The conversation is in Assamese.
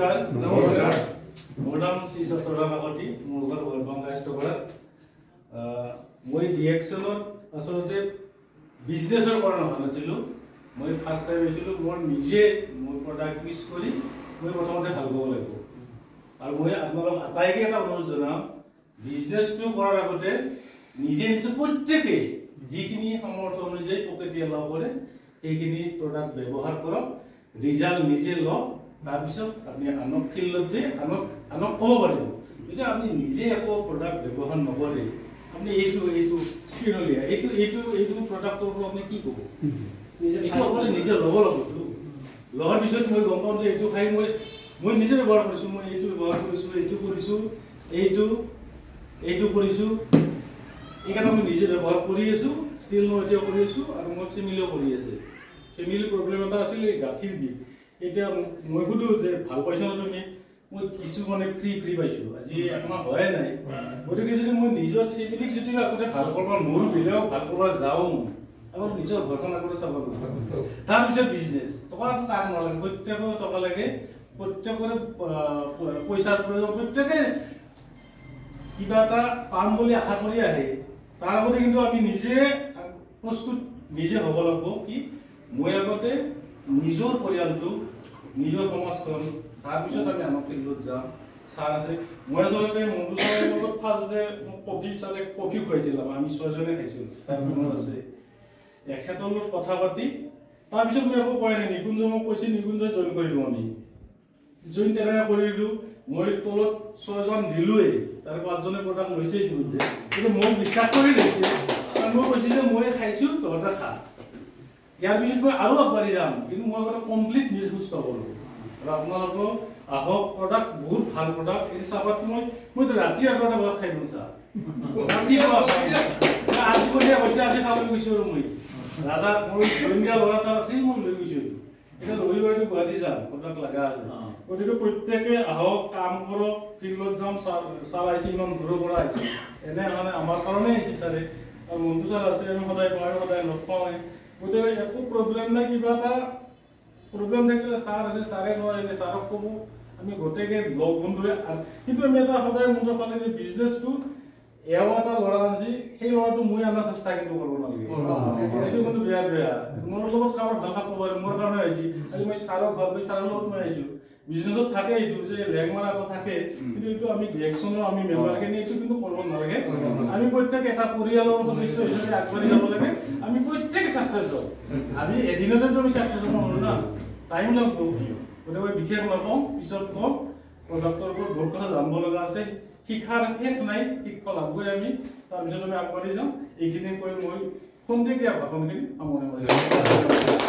নমস্কাৰ মোৰ নাম শ্ৰী সত্যনাৰায়ণ কাকতি মোৰ ঘৰ ৱৰ্ল্ড ষ্টকত মই ডিএক্সনত আসলতে বিজনেছৰ কাৰণে নাছিলোঁ মই ফাৰ্ষ্ট টাইম হৈছিলোঁ মই নিজে মোৰ প্ৰডাক্ট ইউজ কৰি মই প্ৰথমতে ভাল পাব লাগিব আৰু মই আপোনালোক আটাইকে এটা অনুৰোধ জনাম বিজনেছটো কৰাৰ আগতে নিজে নিজে প্ৰত্যেকে যিখিনি সামৰ্থ্য অনুযায়ী পকেট এলাও কৰে সেইখিনি প্ৰডাক্ট ব্যৱহাৰ কৰক ৰিজাল্ট নিজে লওক তাৰপিছত আপুনি আনক ফিল্ডত যে আনক ক'ব পাৰিব যদি আপুনি নিজে একো প্ৰডাক্ট ব্যৱহাৰ নকৰে আপুনি এইটো স্ক্ৰীনলিয়া এইটো প্ৰডাক্টৰ ওপৰত আপুনি কি ক'ব এইটো আপুনি নিজে ল'ব লাগবতো লোৱাৰ পিছত মই গম পাম যে এইটো খাই মই নিজে ব্যৱহাৰ কৰিছোঁ মই এইটো ব্যৱহাৰ কৰিছোঁ এইটো কৰিছোঁ এইটো কৰিছোঁ এইকাৰণে মই নিজে ব্যৱহাৰ কৰি আছোঁ ষ্টিল মই এতিয়াও কৰি আছোঁ আৰু মোৰ ফেমিলিও কৰি আছে ফেমিলি প্ৰব্লেম এটা আছিল এই গাঁঠিৰ বিষ এতিয়া মই সুধো যে ভাল পাইছা না তুমি মই কিছু মানে ফ্ৰী পাইছোঁ আজি একমাহ হোৱাই নাই গতিকে যদি মই নিজৰ ফেমিলিক যদি আগতে ভাল কৰিব মোৰো বেলেগ ভাল কৰিব যাওঁ আগত নিজৰ ঘৰখন আগতে চাব লাগিব তাৰপিছত বিজনেছ টকা কাম নালাগে প্ৰত্যেকৰ টকা লাগে প্ৰত্যেকৰে পইচাৰ প্ৰয়োজন প্ৰত্যেকে কিবা এটা পাম বুলি আশা কৰি আহে তাৰ আগতে কিন্তু আমি নিজে প্ৰস্তুত নিজে হ'ব লাগিব কি মই আগতে নিজৰ পৰিয়ালটো নিজৰ সমাজখন তাৰপিছত আমি আনক ফিল্ডত যাম ছাৰ আছে মই আচলতে মনটো ছাৰৰ লগত ফাৰ্ষ্ট ডে কফি খুৱাইছিল আমি ছয়জনে খাইছিলোঁ তাৰ মনত আছে এখেতৰ লগত কথা পাতি তাৰপিছত মই একো কোৱাই নাই নিকুঞ্জ মোক কৈছে নিকুঞ্জই জইন কৰি দিওঁ আমি জইন তেনেকৈ কৰি দিলোঁ মই তলত ছয়জন দিলোঁৱেই তাৰ 5জনে প্ৰডাক্ট লৈছে ইতিমধ্যে কিন্তু মোক বিশ্বাস কৰি লৈছে আৰু মই কৈছোঁ যে মই খাইছোঁ তহঁতে খা ইয়াৰ পিছত মই আৰু আগবাঢ়ি যাম কিন্তু মই আগতে কমপ্লিট নিজ সুস্থ কৰোঁ আৰু আপোনালোকক আহক প্ৰডাক্ট বহুত ভাল প্ৰডাক্ট এই চাহপাত মই ৰাতি 11টা বজাত খাই দিওঁ চাহ আজিবলীয়া পইচা আছে খাবলৈ গৈছোঁ আৰু মই ৰাধা মোৰ জইনীয়া ল'ৰা এটা আছিল মই লৈ গৈছোঁ এইটো এতিয়া ৰবিবাৰটো গুৱাহাটী যাম প্ৰডাক্ট লগা আছে গতিকে প্ৰত্যেকে আহক কাম কৰক ফিল্ডত যাম ছাৰ আহিছে ইমান দূৰৰ পৰা আহিছে এনে মানে আমাৰ কাৰণে আহিছে ছাৰে আৰু মনটো ছাৰ আছে আমি সদায় লগ পাওঁৱে গতিকে একো প্ৰব্লেম নাই কিবা এটা প্ৰব্লেম থাকিলে ছাৰ আছে ছাৰে নোৱাৰিলে ছাৰক ক'ব আমি গোটেইকে লগ বন্ধুৱে কিন্তু আমি এটা সদায় মনত পালে যে বিজনেছটো এওঁ এটা ল'ৰা আনিছে সেই ল'ৰাটো মই অনাৰ চেষ্টা কিন্তু কৰিব নালাগে এইটো কিন্তু বেয়া মোৰ লগত কাৰোবাৰ ভাষা ক'ব পাৰে মোৰ কাৰণে আহিছে আজি মই ছাৰক ভাল পাই ছাৰৰ লগত মই আহিছোঁ বিজনেছত থাকে এইটো যে ৰেংক মাৰা এটা থাকে কিন্তু এইটো আমি ডিৰেকশ্যনৰ আমি মেম্বাৰখিনি এইটো কিন্তু কৰিব নালাগে আমি প্ৰত্যেক এটা পৰিয়ালৰ সদস্য হিচাপে আগবাঢ়ি যাব লাগে আমি প্ৰত্যেকে ছাকচেছ হওঁ আমি এদিনতেতো আমি ছাকচেছ হ'ব নোৱাৰোঁ না টাইম লাগিব গতিকে মই বিশেষ নকওঁ পিছত কওঁ প্ৰডাক্টৰ ওপৰত বহুত কথা জানিব লগা আছে শিক্ষাৰ শেষ নাই শিক্ষা লাগবই আমি তাৰপিছত আমি আগবাঢ়ি যাওঁ এইখিনি কৈ মই খন্তেকীয়া ভাষণখিনি সামৰণি মাৰিছোঁ